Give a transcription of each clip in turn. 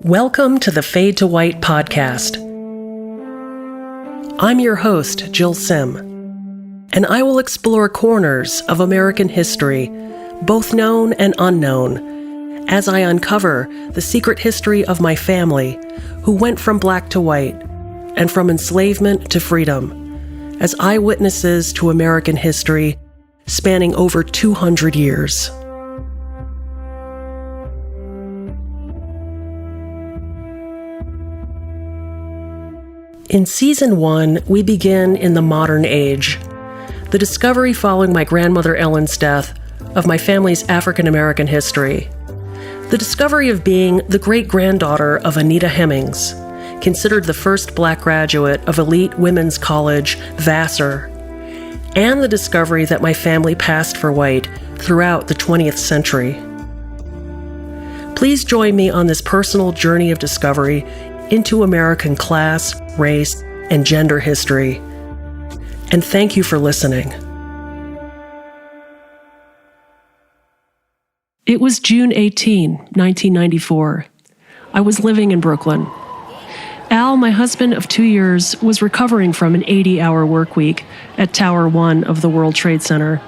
Welcome to the Fade to White podcast. I'm your host, Jill Sim, and I will explore corners of American history, both known and unknown, as I uncover the secret history of my family who went from black to white and from enslavement to freedom as eyewitnesses to American history spanning over 200 years. In Season 1, we begin in the modern age, the discovery following my grandmother Ellen's death of my family's African-American history. The discovery of being the great-granddaughter of Anita Hemings, considered the first black graduate of elite women's college, Vassar, and the discovery that my family passed for white throughout the 20th century. Please join me on this personal journey of discovery into American class, race, and gender history. And thank you for listening. It was June 18, 1994. I was living in Brooklyn. Al, my husband of 2 years, was recovering from an 80-hour work week at Tower 1 of the World Trade Center.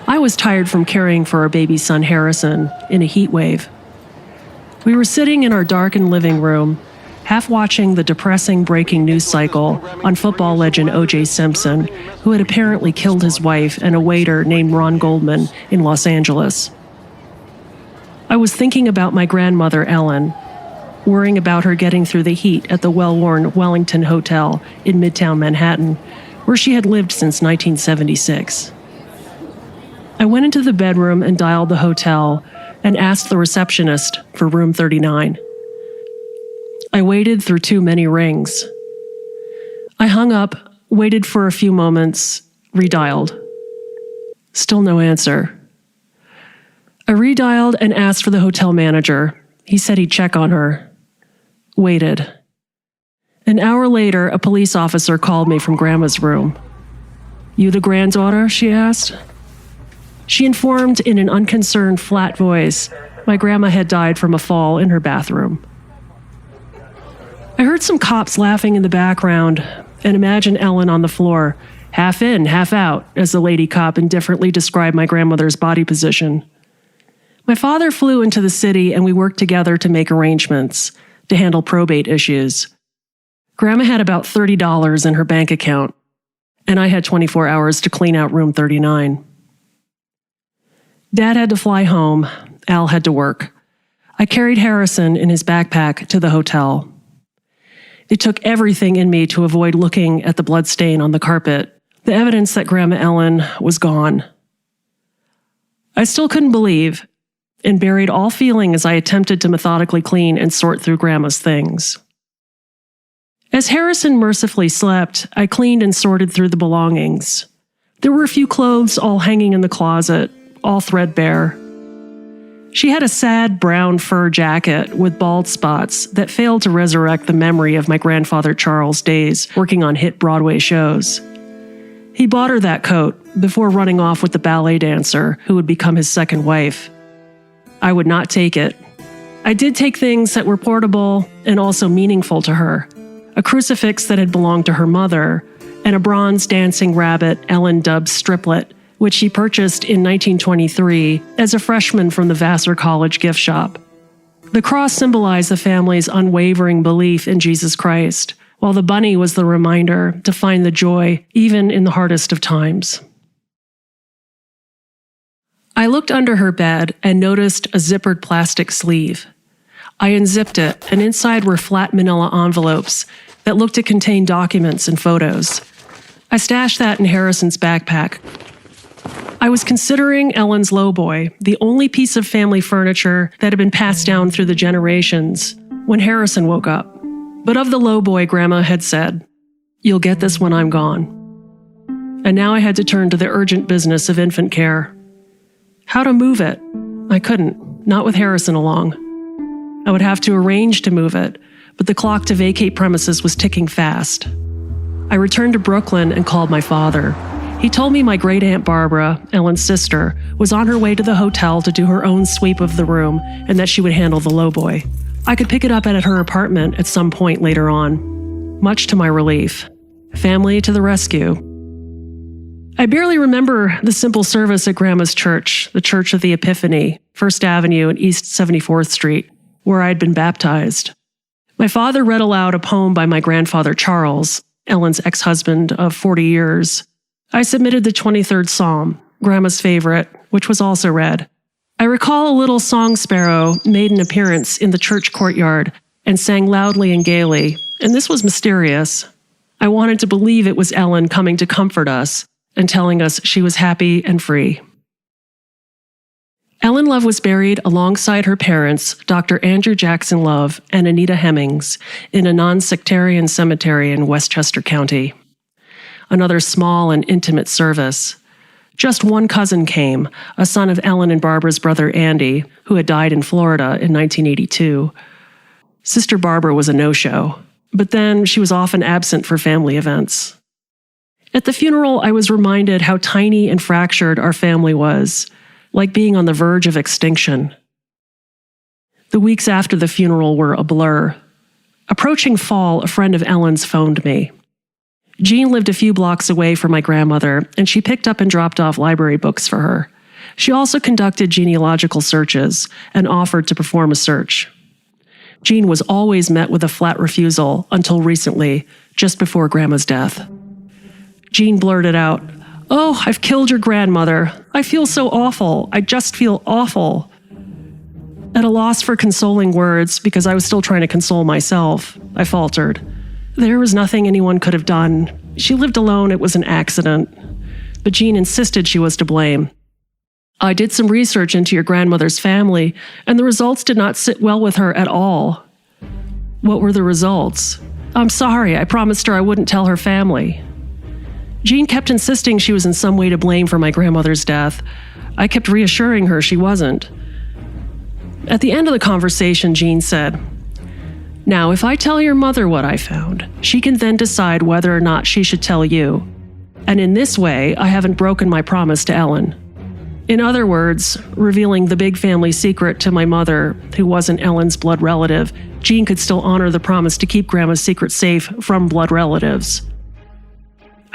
I was tired from caring for our baby son Harrison in a heat wave. We were sitting in our darkened living room, half watching the depressing breaking news cycle on football legend O.J. Simpson, who had apparently killed his wife and a waiter named Ron Goldman in Los Angeles. I was thinking about my grandmother, Ellen, worrying about her getting through the heat at the well-worn Wellington Hotel in Midtown Manhattan, where she had lived since 1976. I went into the bedroom and dialed the hotel and asked the receptionist for room 39. I waited through too many rings. I hung up, waited for a few moments, redialed. Still no answer. I redialed and asked for the hotel manager. He said he'd check on her. Waited. An hour later, a police officer called me from Grandma's room. "You the granddaughter?" she asked. She informed in an unconcerned, flat voice my grandma had died from a fall in her bathroom. I heard some cops laughing in the background and imagined Ellen on the floor, half in, half out, as the lady cop indifferently described my grandmother's body position. My father flew into the city and we worked together to make arrangements to handle probate issues. Grandma had about $30 in her bank account, and I had 24 hours to clean out room 39. Dad had to fly home. Al had to work. I carried Harrison in his backpack to the hotel. It took everything in me to avoid looking at the blood stain on the carpet, the evidence that Grandma Ellen was gone. I still couldn't believe, and buried all feeling as I attempted to methodically clean and sort through Grandma's things. As Harrison mercifully slept, I cleaned and sorted through the belongings. There were a few clothes all hanging in the closet, all threadbare. She had a sad brown fur jacket with bald spots that failed to resurrect the memory of my grandfather Charles' days working on hit Broadway shows. He bought her that coat before running off with the ballet dancer who would become his second wife. I would not take it. I did take things that were portable and also meaningful to her. A crucifix that had belonged to her mother, and a bronze dancing rabbit Ellen dubbed Striplet, which she purchased in 1923 as a freshman from the Vassar College gift shop. The cross symbolized the family's unwavering belief in Jesus Christ, while the bunny was the reminder to find the joy even in the hardest of times. I looked under her bed and noticed a zippered plastic sleeve. I unzipped it, and inside were flat manila envelopes that looked to contain documents and photos. I stashed that in Harrison's backpack. I was considering Ellen's lowboy, the only piece of family furniture that had been passed down through the generations, when Harrison woke up. But of the lowboy, Grandma had said, "You'll get this when I'm gone." And now I had to turn to the urgent business of infant care. How to move it? I couldn't, not with Harrison along. I would have to arrange to move it, but the clock to vacate premises was ticking fast. I returned to Brooklyn and called my father. He told me my great-aunt Barbara, Ellen's sister, was on her way to the hotel to do her own sweep of the room and that she would handle the lowboy. I could pick it up at her apartment at some point later on. Much to my relief. Family to the rescue. I barely remember the simple service at Grandma's church, the Church of the Epiphany, 1st Avenue and East 74th Street, where I had been baptized. My father read aloud a poem by my grandfather Charles, Ellen's ex-husband of 40 years. I submitted the 23rd Psalm, Grandma's favorite, which was also read. I recall a little song sparrow made an appearance in the church courtyard and sang loudly and gaily, and this was mysterious. I wanted to believe it was Ellen coming to comfort us and telling us she was happy and free. Ellen Love was buried alongside her parents, Dr. Andrew Jackson Love and Anita Hemmings, in a non-sectarian cemetery in Westchester County. Another small and intimate service. Just one cousin came, a son of Ellen and Barbara's brother Andy, who had died in Florida in 1982. Sister Barbara was a no-show, but then she was often absent for family events. At the funeral, I was reminded how tiny and fractured our family was, like being on the verge of extinction. The weeks after the funeral were a blur. Approaching fall, a friend of Ellen's phoned me. Jean lived a few blocks away from my grandmother, and she picked up and dropped off library books for her. She also conducted genealogical searches and offered to perform a search. Jean was always met with a flat refusal until recently, just before Grandma's death. Jean blurted out, "Oh, I've killed your grandmother. I feel so awful. I just feel awful." At a loss for consoling words, because I was still trying to console myself, I faltered. There was nothing anyone could have done. She lived alone. It was an accident. But Jean insisted she was to blame. I did some research into your grandmother's family, and the results did not sit well with her at all. What were the results? I'm sorry. I promised her I wouldn't tell her family. Jean kept insisting she was in some way to blame for my grandmother's death. I kept reassuring her she wasn't. At the end of the conversation, Jean said, "Now, if I tell your mother what I found, she can then decide whether or not she should tell you. And in this way, I haven't broken my promise to Ellen." In other words, revealing the big family secret to my mother, who wasn't Ellen's blood relative, Jean could still honor the promise to keep Grandma's secret safe from blood relatives.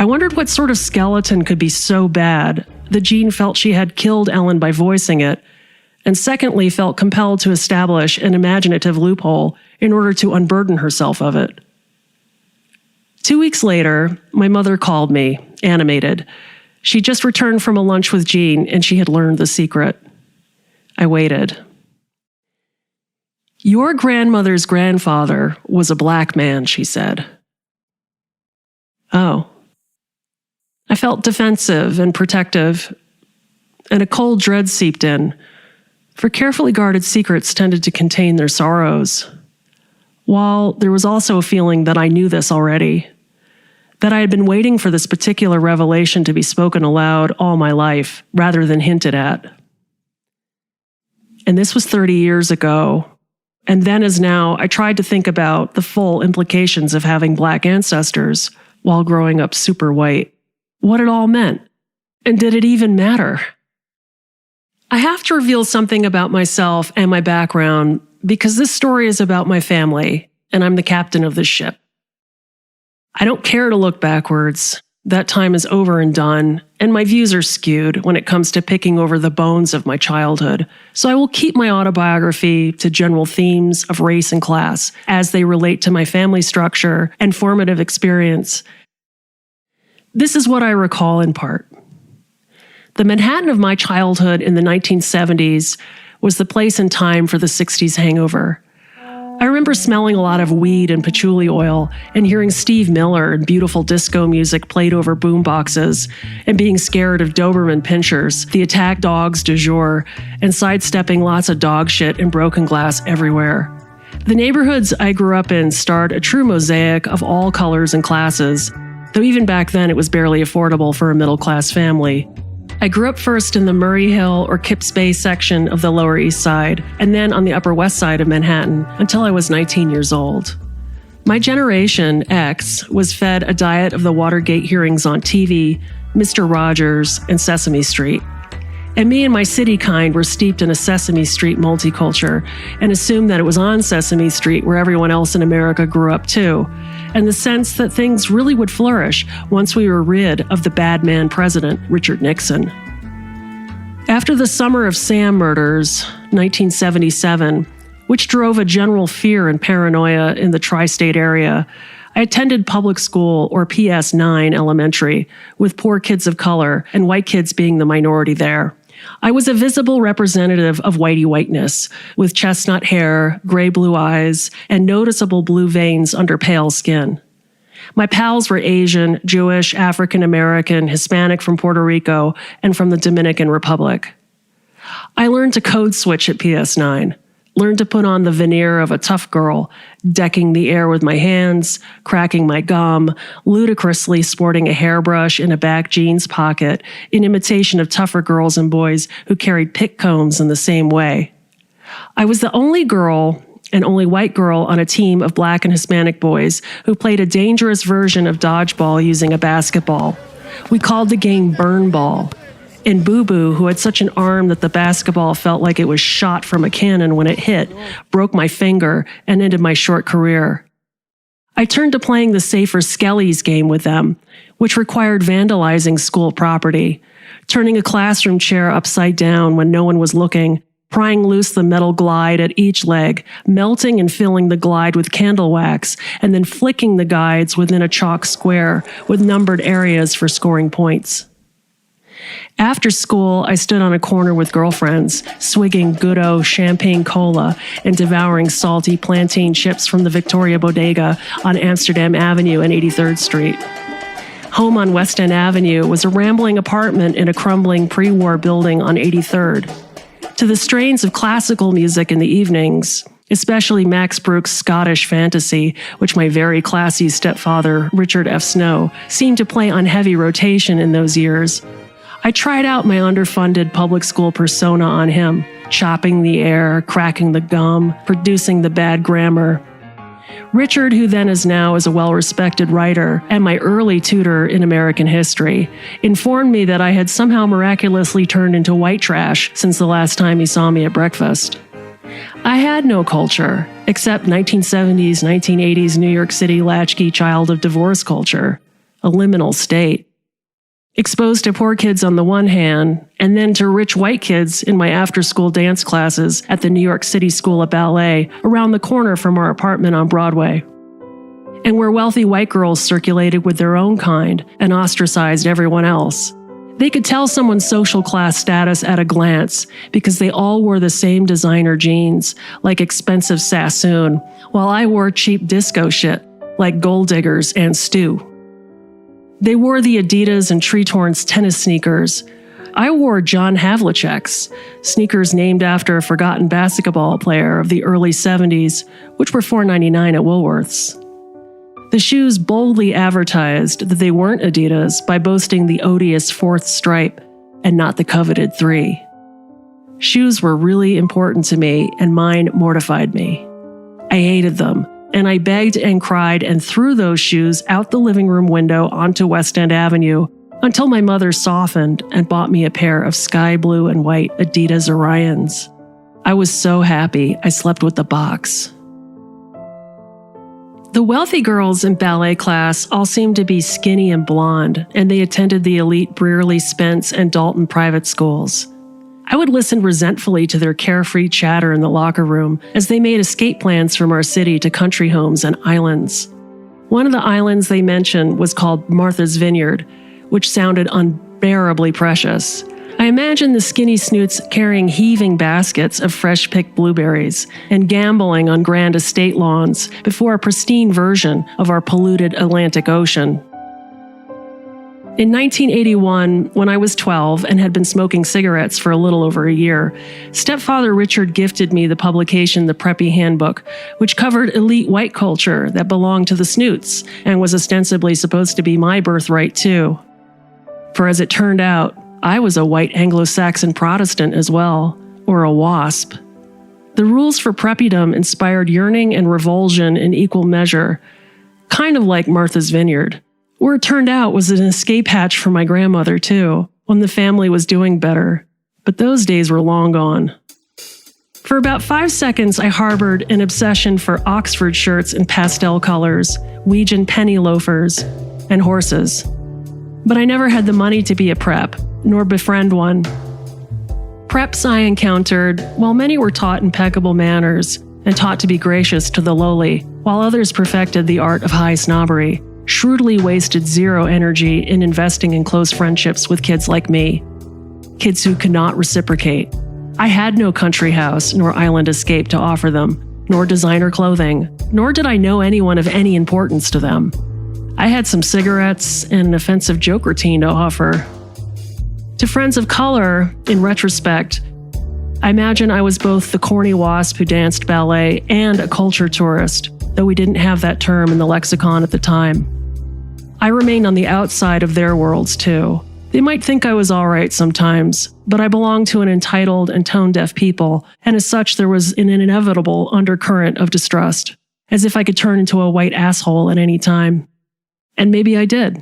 I wondered what sort of skeleton could be so bad that Jean felt she had killed Ellen by voicing it, and secondly felt compelled to establish an imaginative loophole in order to unburden herself of it. 2 weeks later, my mother called me, animated. She just returned from a lunch with Jean, and she had learned the secret. I waited. "Your grandmother's grandfather was a black man," she said. Oh. I felt defensive and protective, and a cold dread seeped in, for carefully guarded secrets tended to contain their sorrows. While there was also a feeling that I knew this already, that I had been waiting for this particular revelation to be spoken aloud all my life, rather than hinted at. And this was 30 years ago, and then as now, I tried to think about the full implications of having black ancestors while growing up super white. What it all meant, and did it even matter? I have to reveal something about myself and my background because this story is about my family, and I'm the captain of this ship. I don't care to look backwards. That time is over and done, and my views are skewed when it comes to picking over the bones of my childhood, so I will keep my autobiography to general themes of race and class as they relate to my family structure and formative experience. This is what I recall in part. The Manhattan of my childhood in the 1970s was the place and time for the 60s hangover. I remember smelling a lot of weed and patchouli oil and hearing Steve Miller and beautiful disco music played over boom boxes and being scared of Doberman pinschers, the attack dogs du jour, and sidestepping lots of dog shit and broken glass everywhere. The neighborhoods I grew up in starred a true mosaic of all colors and classes, though even back then it was barely affordable for a middle-class family. I grew up first in the Murray Hill or Kips Bay section of the Lower East Side, and then on the Upper West Side of Manhattan until I was 19 years old. My generation, X, was fed a diet of the Watergate hearings on TV, Mr. Rogers, and Sesame Street. And me and my city kind were steeped in a Sesame Street multiculture and assumed that it was on Sesame Street where everyone else in America grew up too, and the sense that things really would flourish once we were rid of the bad man president, Richard Nixon. After the Summer of Sam murders, 1977, which drove a general fear and paranoia in the tri-state area, I attended public school, or PS9 elementary, with poor kids of color and white kids being the minority there. I was a visible representative of whitey whiteness, with chestnut hair, gray-blue eyes, and noticeable blue veins under pale skin. My pals were Asian, Jewish, African-American, Hispanic from Puerto Rico, and from the Dominican Republic. I learned to code switch at PS9, learned to put on the veneer of a tough girl, decking the air with my hands, cracking my gum, ludicrously sporting a hairbrush in a back jeans pocket in imitation of tougher girls and boys who carried pick combs in the same way. I was the only girl and only white girl on a team of black and Hispanic boys who played a dangerous version of dodgeball using a basketball. We called the game burn ball. And Boo Boo, who had such an arm that the basketball felt like it was shot from a cannon when it hit, broke my finger and ended my short career. I turned to playing the safer Skelly's game with them, which required vandalizing school property, turning a classroom chair upside down when no one was looking, prying loose the metal glide at each leg, melting and filling the glide with candle wax, and then flicking the guides within a chalk square with numbered areas for scoring points. After school, I stood on a corner with girlfriends, swigging good-o champagne cola and devouring salty plantain chips from the Victoria Bodega on Amsterdam Avenue and 83rd Street. Home on West End Avenue was a rambling apartment in a crumbling pre-war building on 83rd. To the strains of classical music in the evenings, especially Max Bruch's Scottish fantasy, which my very classy stepfather, Richard F. Snow, seemed to play on heavy rotation in those years, I tried out my underfunded public school persona on him, chopping the air, cracking the gum, producing the bad grammar. Richard, who then as now is a well-respected writer and my early tutor in American history, informed me that I had somehow miraculously turned into white trash since the last time he saw me at breakfast. I had no culture, except 1970s, 1980s New York City latchkey child of divorce culture, a liminal state. Exposed to poor kids on the one hand, and then to rich white kids in my after-school dance classes at the New York City School of Ballet around the corner from our apartment on Broadway. And where wealthy white girls circulated with their own kind and ostracized everyone else. They could tell someone's social class status at a glance because they all wore the same designer jeans, like expensive Sassoon, while I wore cheap disco shit, like Gold Diggers and Stew. They wore the Adidas and Tretorn's tennis sneakers. I wore John Havlicek's, sneakers named after a forgotten basketball player of the early 70s, which were $4.99 at Woolworth's. The shoes boldly advertised that they weren't Adidas by boasting the odious fourth stripe and not the coveted 3. Shoes were really important to me, and mine mortified me. I hated them. And I begged and cried and threw those shoes out the living room window onto West End Avenue until my mother softened and bought me a pair of sky blue and white Adidas Orions. I was so happy I slept with the box. The wealthy girls in ballet class all seemed to be skinny and blonde, and they attended the elite Brearley, Spence, and Dalton private schools. I would listen resentfully to their carefree chatter in the locker room as they made escape plans from our city to country homes and islands. One of the islands they mentioned was called Martha's Vineyard, which sounded unbearably precious. I imagined the skinny snoots carrying heaving baskets of fresh-picked blueberries and gambling on grand estate lawns before a pristine version of our polluted Atlantic Ocean. In 1981, when I was 12 and had been smoking cigarettes for a little over a year, stepfather Richard gifted me the publication The Preppy Handbook, which covered elite white culture that belonged to the snoots and was ostensibly supposed to be my birthright too. For as it turned out, I was a white Anglo-Saxon Protestant as well, or a WASP. The rules for preppydom inspired yearning and revulsion in equal measure, kind of like Martha's Vineyard. Where it turned out was an escape hatch for my grandmother, too, when the family was doing better. but those days were long gone. For about 5 seconds, I harbored an obsession for Oxford shirts in pastel colors, Ouijan penny loafers, and horses. But I never had the money to be a prep, nor befriend one. Preps I encountered, while many were taught impeccable manners and taught to be gracious to the lowly, while others perfected the art of high snobbery, shrewdly wasted zero energy in investing in close friendships with kids like me. Kids who could not reciprocate. I had no country house nor island escape to offer them, nor designer clothing, nor did I know anyone of any importance to them. I had some cigarettes and an offensive joke routine to offer. To friends of color, in retrospect, I imagine I was both the corny wasp who danced ballet and a culture tourist, though we didn't have that term in the lexicon at the time. I remained on the outside of their worlds, too. They might think I was all right sometimes, but I belonged to an entitled and tone-deaf people, and as such there was an inevitable undercurrent of distrust, as if I could turn into a white asshole at any time. And maybe I did.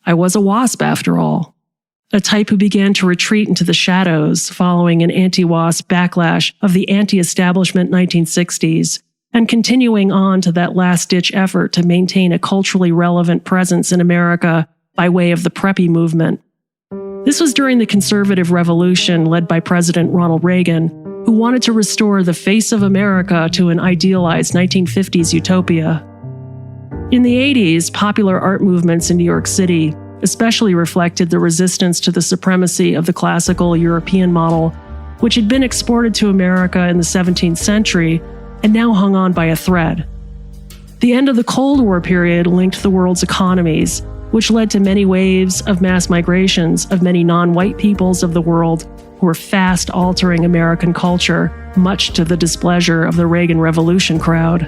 I was a wasp, after all. A type who began to retreat into the shadows following an anti-wasp backlash of the anti-establishment 1960s, and continuing on to that last-ditch effort to maintain a culturally relevant presence in America by way of the preppy movement. This was during the conservative revolution led by President Ronald Reagan, who wanted to restore the face of America to an idealized 1950s utopia. In the 80s, popular art movements in New York City especially reflected the resistance to the supremacy of the classical European model, which had been exported to America in the 17th century and now hung on by a thread. The end of the Cold War period linked the world's economies, which led to many waves of mass migrations of many non-white peoples of the world who were fast altering American culture, much to the displeasure of the Reagan Revolution crowd.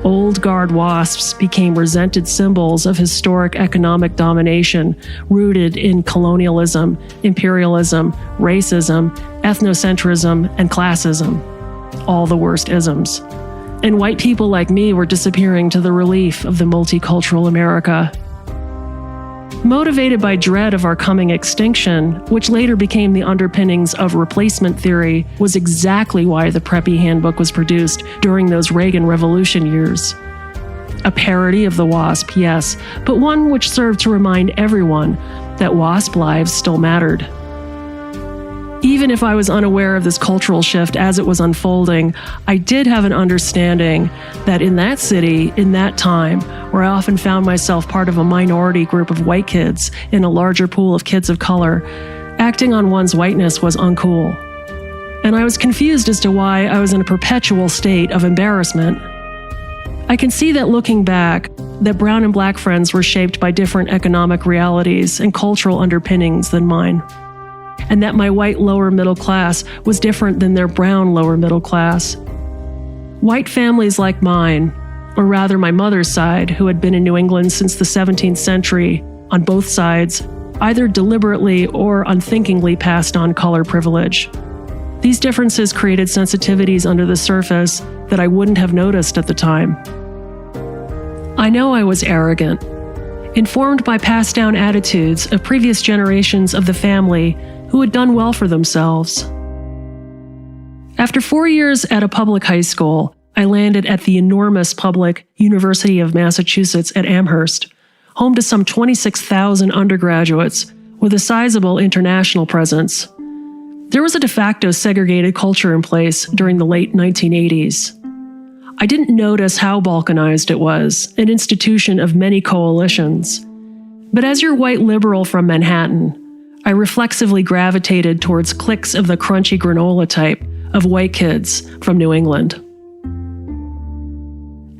Old guard wasps became resented symbols of historic economic domination rooted in colonialism, imperialism, racism, ethnocentrism, and classism. All the worst isms. And white people like me were disappearing to the relief of the multicultural America. Motivated by dread of our coming extinction, which later became the underpinnings of replacement theory, was exactly why the Preppy Handbook was produced during those Reagan Revolution years. A parody of the WASP, yes, but one which served to remind everyone that WASP lives still mattered. Even if I was unaware of this cultural shift as it was unfolding, I did have an understanding that in that city, in that time, where I often found myself part of a minority group of white kids in a larger pool of kids of color, acting on one's whiteness was uncool. And I was confused as to why I was in a perpetual state of embarrassment. I can see that looking back, that brown and black friends were shaped by different economic realities and cultural underpinnings than mine. And that my white lower middle class was different than their brown lower middle class. White families like mine, or rather my mother's side, who had been in New England since the 17th century, on both sides, either deliberately or unthinkingly passed on color privilege. These differences created sensitivities under the surface that I wouldn't have noticed at the time. I know I was arrogant, informed by passed down attitudes of previous generations of the family who had done well for themselves. After 4 years at a public high school, I landed at the enormous public University of Massachusetts at Amherst, home to some 26,000 undergraduates with a sizable international presence. There was a de facto segregated culture in place during the late 1980s. I didn't notice how balkanized it was, an institution of many coalitions. But as your white liberal from Manhattan, I reflexively gravitated towards cliques of the crunchy granola type of white kids from New England.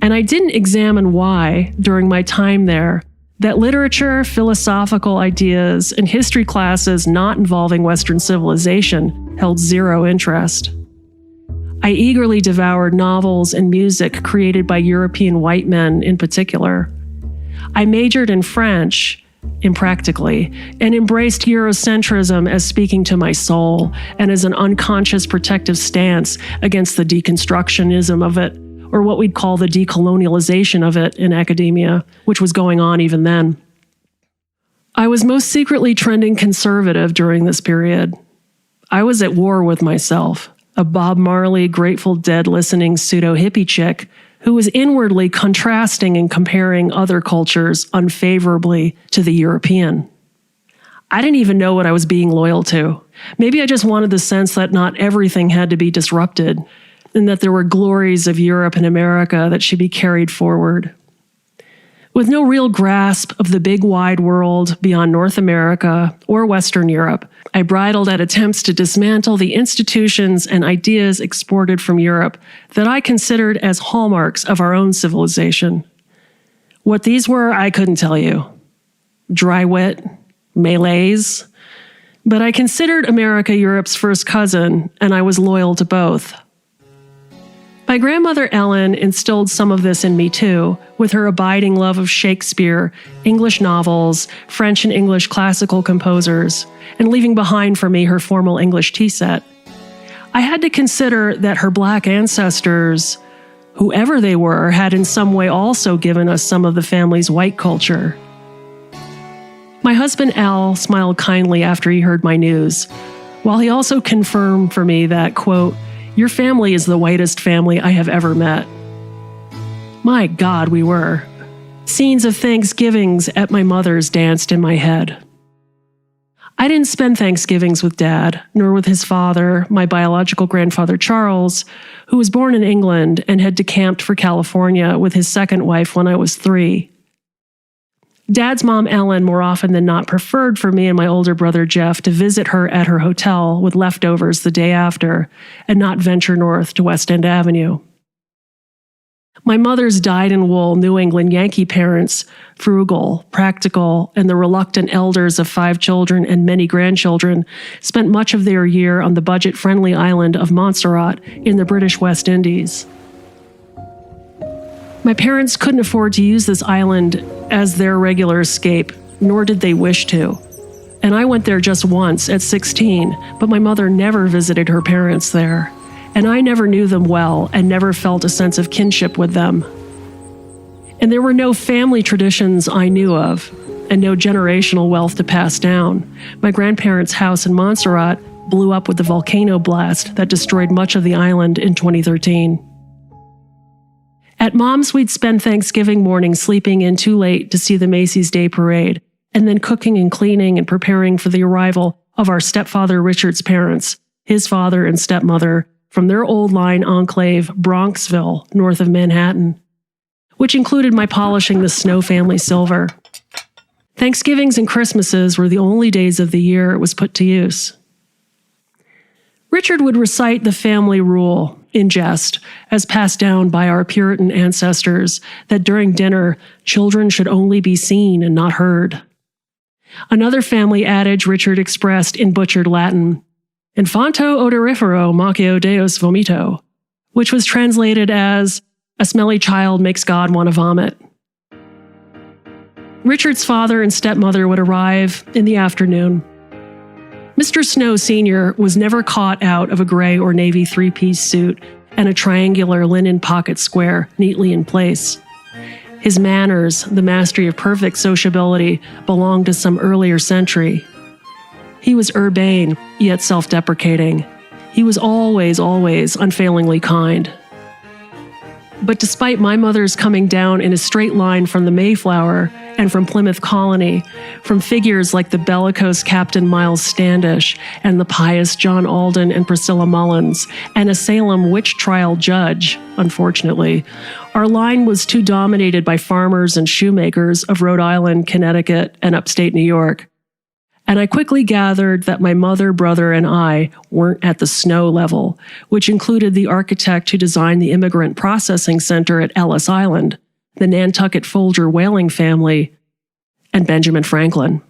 And I didn't examine why, during my time there, that literature, philosophical ideas, and history classes not involving Western civilization held zero interest. I eagerly devoured novels and music created by European white men in particular. I majored in French, impractically, and embraced Eurocentrism as speaking to my soul and as an unconscious protective stance against the deconstructionism of it, or what we'd call the decolonialization of it in academia, which was going on even then. I was most secretly trending conservative during this period, I was at war with myself, a Bob Marley, Grateful Dead listening pseudo-hippie chick who was inwardly contrasting and comparing other cultures unfavorably to the European. I didn't even know what I was being loyal to. Maybe I just wanted the sense that not everything had to be disrupted, and that there were glories of Europe and America that should be carried forward. With no real grasp of the big wide world beyond North America or Western Europe, I bridled at attempts to dismantle the institutions and ideas exported from Europe that I considered as hallmarks of our own civilization. What these were, I couldn't tell you. Dry wit, melees. But I considered America Europe's first cousin, and I was loyal to both. My grandmother Ellen instilled some of this in me too, with her abiding love of Shakespeare, English novels, French and English classical composers, and leaving behind for me her formal English tea set. I had to consider that her Black ancestors, whoever they were, had in some way also given us some of the family's white culture. My husband Al smiled kindly after he heard my news, while he also confirmed for me that, quote, "Your family is the whitest family I have ever met." My God, we were. Scenes of Thanksgivings at my mother's danced in my head. I didn't spend Thanksgivings with Dad, nor with his father, my biological grandfather Charles, who was born in England and had decamped for California with his second wife when I was 3. Dad's mom, Ellen, more often than not preferred for me and my older brother, Jeff, to visit her at her hotel with leftovers the day after and not venture north to West End Avenue. My mother's dyed-in-wool New England Yankee parents, frugal, practical, and the reluctant elders of 5 children and many grandchildren, spent much of their year on the budget-friendly island of Montserrat in the British West Indies. My parents couldn't afford to use this island as their regular escape, nor did they wish to. And I went there just once at 16, but my mother never visited her parents there. And I never knew them well and never felt a sense of kinship with them. And there were no family traditions I knew of, and no generational wealth to pass down. My grandparents' house in Montserrat blew up with the volcano blast that destroyed much of the island in 2013. At Mom's, we'd spend Thanksgiving morning sleeping in too late to see the Macy's Day Parade, and then cooking and cleaning and preparing for the arrival of our stepfather Richard's parents, his father and stepmother, from their old line enclave, Bronxville, north of Manhattan, which included my polishing the Snow family silver. Thanksgivings and Christmases were the only days of the year it was put to use. Richard would recite the family rule, in jest, as passed down by our Puritan ancestors, that during dinner, children should only be seen and not heard. Another family adage Richard expressed in butchered Latin, Infanto odorifero maceo Deus vomito, which was translated as, "A smelly child makes God want to vomit." Richard's father and stepmother would arrive in the afternoon. Mr. Snow Sr. was never caught out of a gray or navy 3-piece suit and a triangular linen pocket square neatly in place. His manners, the mastery of perfect sociability, belonged to some earlier century. He was urbane, yet self-deprecating. He was always unfailingly kind. But despite my mother's coming down in a straight line from the Mayflower and from Plymouth Colony, from figures like the bellicose Captain Miles Standish and the pious John Alden and Priscilla Mullins, and a Salem witch trial judge, unfortunately, our line was too dominated by farmers and shoemakers of Rhode Island, Connecticut, and upstate New York. And I quickly gathered that my mother, brother, and I weren't at the Snow level, which included the architect who designed the Immigrant Processing Center at Ellis Island, the Nantucket Folger whaling family, and Benjamin Franklin.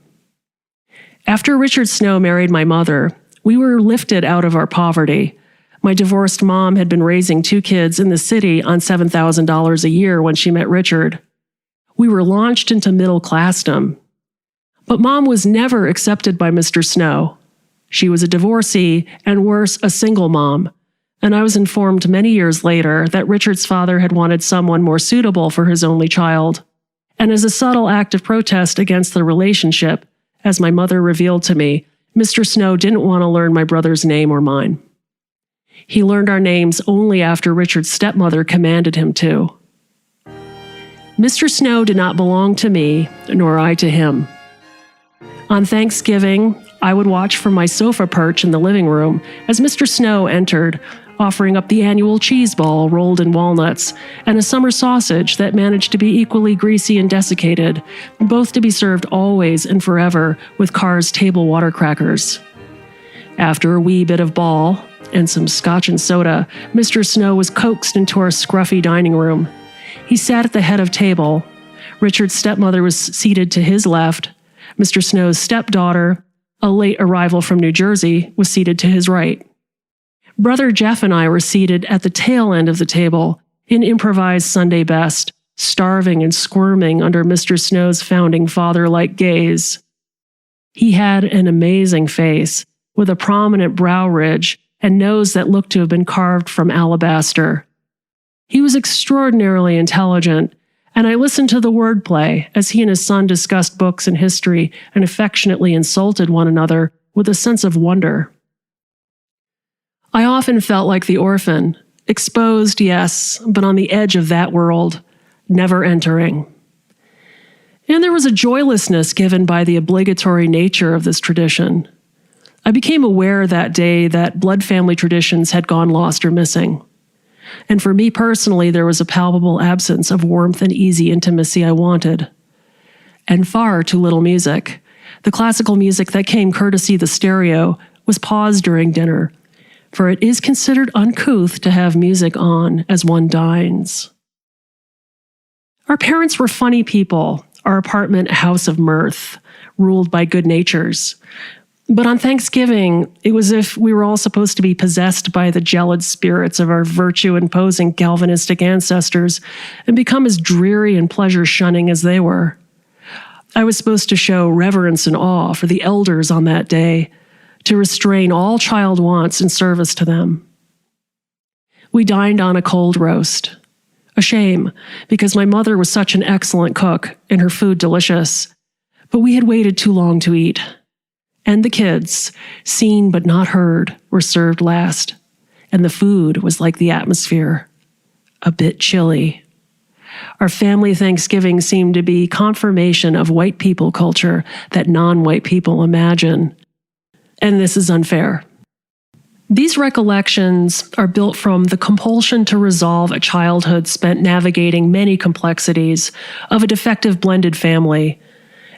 After Richard Snow married my mother, we were lifted out of our poverty. My divorced mom had been raising 2 kids in the city on $7,000 a year when she met Richard. We were launched into middle-classdom. But Mom was never accepted by Mr. Snow. She was a divorcee, and worse, a single mom. And I was informed many years later that Richard's father had wanted someone more suitable for his only child. And as a subtle act of protest against the relationship, as my mother revealed to me, Mr. Snow didn't want to learn my brother's name or mine. He learned our names only after Richard's stepmother commanded him to. Mr. Snow did not belong to me, nor I to him. On Thanksgiving, I would watch from my sofa perch in the living room as Mr. Snow entered, offering up the annual cheese ball rolled in walnuts and a summer sausage that managed to be equally greasy and desiccated, both to be served always and forever with Carr's table water crackers. After a wee bit of ball and some scotch and soda, Mr. Snow was coaxed into our scruffy dining room. He sat at the head of table. Richard's stepmother was seated to his left. Mr. Snow's stepdaughter, a late arrival from New Jersey, was seated to his right. Brother Jeff and I were seated at the tail end of the table in improvised Sunday best, starving and squirming under Mr. Snow's founding father-like gaze. He had an amazing face, with a prominent brow ridge and nose that looked to have been carved from alabaster. He was extraordinarily intelligent, and I listened to the wordplay as he and his son discussed books and history and affectionately insulted one another with a sense of wonder. I often felt like the orphan, exposed, yes, but on the edge of that world, never entering. And there was a joylessness given by the obligatory nature of this tradition. I became aware that day that blood family traditions had gone lost or missing. And for me personally, there was a palpable absence of warmth and easy intimacy I wanted. And far too little music. The classical music that came courtesy the stereo was paused during dinner, for it is considered uncouth to have music on as one dines. Our parents were funny people, our apartment a house of mirth, ruled by good natures. But on Thanksgiving, it was as if we were all supposed to be possessed by the gelid spirits of our virtue-imposing Calvinistic ancestors and become as dreary and pleasure-shunning as they were. I was supposed to show reverence and awe for the elders on that day, to restrain all child wants in service to them. We dined on a cold roast. A shame, because my mother was such an excellent cook and her food delicious, but we had waited too long to eat. And the kids, seen but not heard, were served last, and the food was like the atmosphere, a bit chilly. Our family Thanksgiving seemed to be confirmation of white people culture that non-white people imagine. And this is unfair. These recollections are built from the compulsion to resolve a childhood spent navigating many complexities of a defective blended family,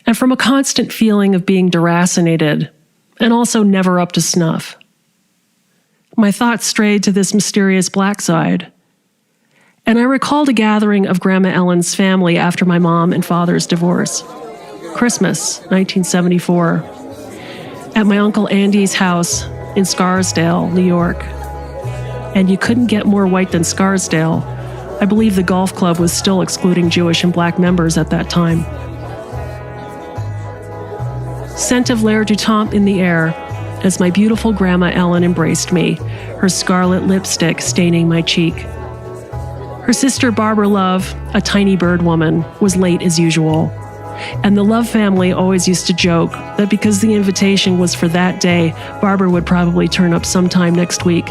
and from a constant feeling of being deracinated, and also never up to snuff. My thoughts strayed to this mysterious black side, and I recalled a gathering of Grandma Ellen's family after my mom and father's divorce. Christmas, 1974, at my Uncle Andy's house in Scarsdale, New York. And you couldn't get more white than Scarsdale. I believe the golf club was still excluding Jewish and black members at that time. Scent of L'air du Temps in the air as my beautiful Grandma Ellen embraced me, her scarlet lipstick staining my cheek. Her sister Barbara Love, a tiny bird woman, was late as usual. And the Love family always used to joke that because the invitation was for that day, Barbara would probably turn up sometime next week.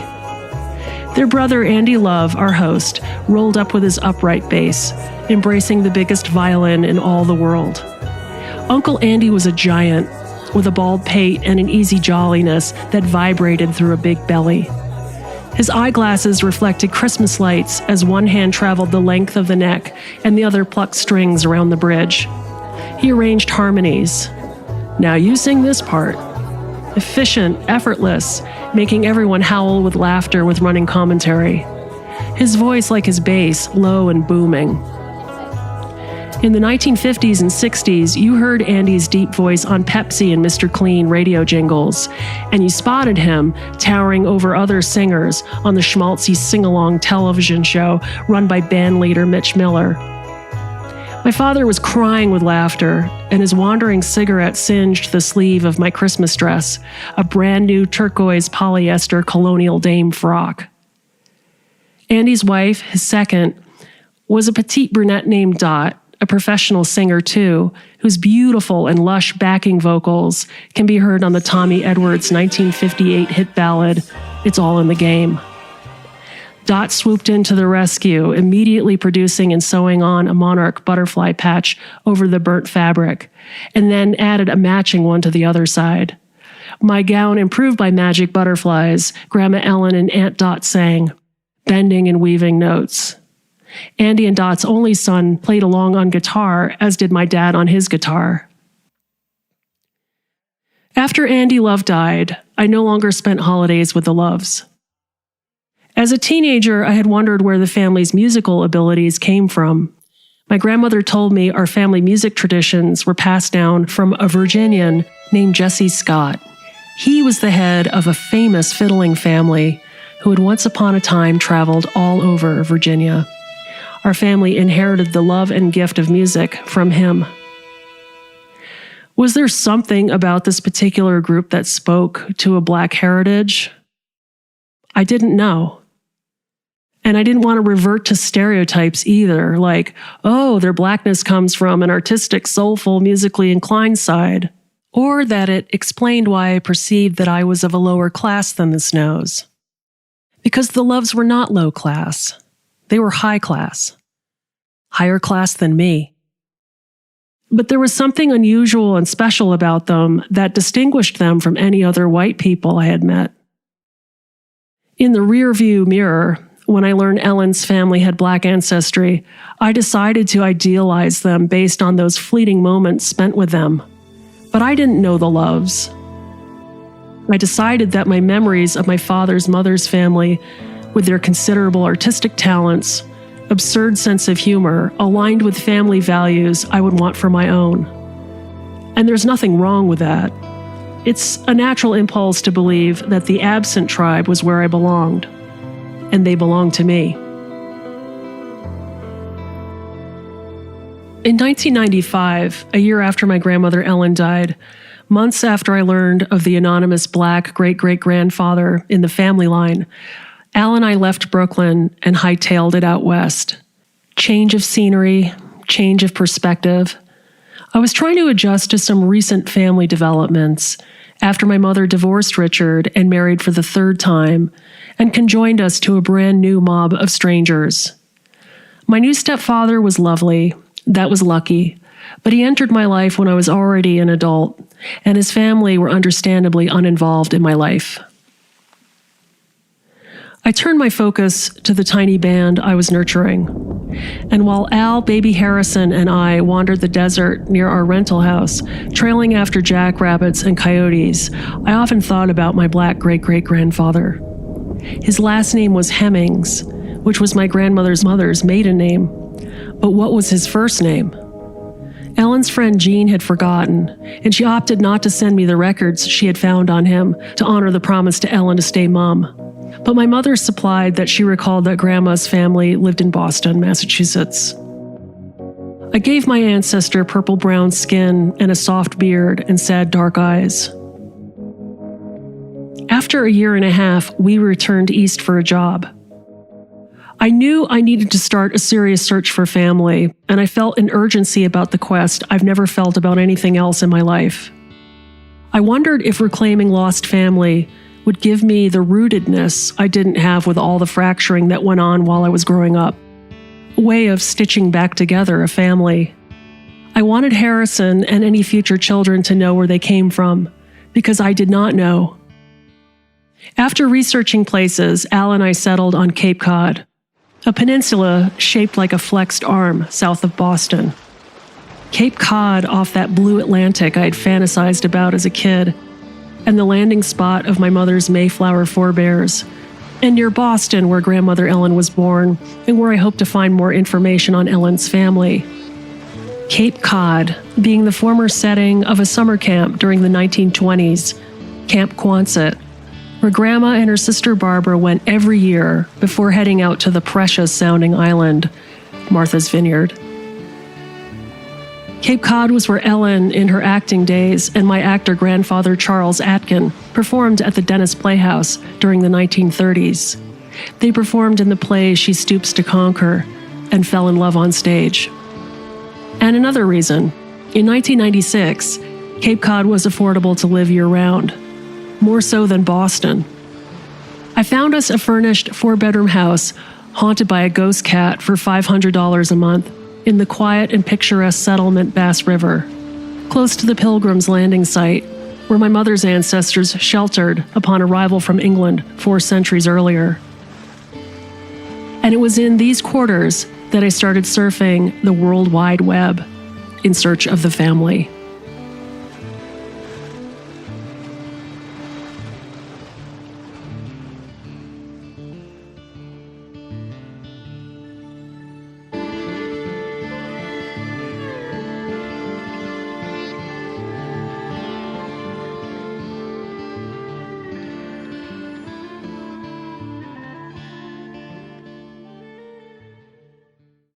Their brother Andy Love, our host, rolled up with his upright bass, embracing the biggest violin in all the world. Uncle Andy was a giant, with a bald pate and an easy jolliness that vibrated through a big belly. His eyeglasses reflected Christmas lights as one hand traveled the length of the neck and the other plucked strings around the bridge. He arranged harmonies. Now you sing this part. Efficient, effortless, making everyone howl with laughter with running commentary. His voice like his bass, low and booming. In the 1950s and 60s, you heard Andy's deep voice on Pepsi and Mr. Clean radio jingles, and you spotted him towering over other singers on the schmaltzy sing-along television show run by bandleader Mitch Miller. My father was crying with laughter, and his wandering cigarette singed the sleeve of my Christmas dress, a brand new turquoise polyester colonial dame frock. Andy's wife, his second, was a petite brunette named Dot, a professional singer too, whose beautiful and lush backing vocals can be heard on the Tommy Edwards 1958 hit ballad, It's All in the Game. Dot swooped in to the rescue, immediately producing and sewing on a monarch butterfly patch over the burnt fabric, and then added a matching one to the other side. My gown improved by magic butterflies, Grandma Ellen and Aunt Dot sang, bending and weaving notes. Andy and Dot's only son played along on guitar, as did my dad on his guitar. After Andy Love died, I no longer spent holidays with the Loves. As a teenager, I had wondered where the family's musical abilities came from. My grandmother told me our family music traditions were passed down from a Virginian named Jesse Scott. He was the head of a famous fiddling family who had once upon a time traveled all over Virginia. Our family inherited the love and gift of music from him. Was there something about this particular group that spoke to a Black heritage? I didn't know. And I didn't want to revert to stereotypes either, like, oh, their Blackness comes from an artistic, soulful, musically inclined side, or that it explained why I perceived that I was of a lower class than the Snows. Because the Loves were not low class. They were high class. Higher class than me. But there was something unusual and special about them that distinguished them from any other white people I had met. In the rearview mirror, when I learned Ellen's family had Black ancestry, I decided to idealize them based on those fleeting moments spent with them. But I didn't know the Loves. I decided that my memories of my father's mother's family, with their considerable artistic talents, absurd sense of humor, aligned with family values I would want for my own. And there's nothing wrong with that. It's a natural impulse to believe that the absent tribe was where I belonged, and they belonged to me. In 1995, a year after my grandmother Ellen died, months after I learned of the anonymous Black great-great-grandfather in the family line, Al and I left Brooklyn and hightailed it out west. Change of scenery, change of perspective. I was trying to adjust to some recent family developments after my mother divorced Richard and married for the third time and conjoined us to a brand new mob of strangers. My new stepfather was lovely. That was lucky. But he entered my life when I was already an adult, and his family were understandably uninvolved in my life. I turned my focus to the tiny band I was nurturing. And while Al, Baby Harrison, and I wandered the desert near our rental house, trailing after jackrabbits and coyotes, I often thought about my Black great-great-grandfather. His last name was Hemmings, which was my grandmother's mother's maiden name. But what was his first name? Ellen's friend Jean had forgotten, and she opted not to send me the records she had found on him to honor the promise to Ellen to stay mum. But my mother supplied that she recalled that Grandma's family lived in Boston, Massachusetts. I gave my ancestor purple-brown skin and a soft beard and sad dark eyes. After a year and a half, we returned east for a job. I knew I needed to start a serious search for family, and I felt an urgency about the quest I've never felt about anything else in my life. I wondered if reclaiming lost family would give me the rootedness I didn't have with all the fracturing that went on while I was growing up. A way of stitching back together a family. I wanted Harrison and any future children to know where they came from, because I did not know. After researching places, Al and I settled on Cape Cod, a peninsula shaped like a flexed arm south of Boston. Cape Cod off that blue Atlantic I had fantasized about as a kid, and the landing spot of my mother's Mayflower forebears, and near Boston where grandmother Ellen was born, and where I hope to find more information on Ellen's family. Cape Cod being the former setting of a summer camp during the 1920s, Camp Quonset, where Grandma and her sister Barbara went every year before heading out to the precious-sounding island, Martha's Vineyard. Cape Cod was where Ellen, in her acting days, and my actor grandfather Charles Atkin performed at the Dennis Playhouse during the 1930s. They performed in the play She Stoops to Conquer and fell in love on stage. And another reason, in 1996, Cape Cod was affordable to live year-round, more so than Boston. I found us a furnished 4-bedroom house haunted by a ghost cat for $500 a month in the quiet and picturesque settlement Bass River, close to the Pilgrim's Landing site, where my mother's ancestors sheltered upon arrival from England 4 centuries earlier. And it was in these quarters that I started surfing the World Wide Web in search of the family.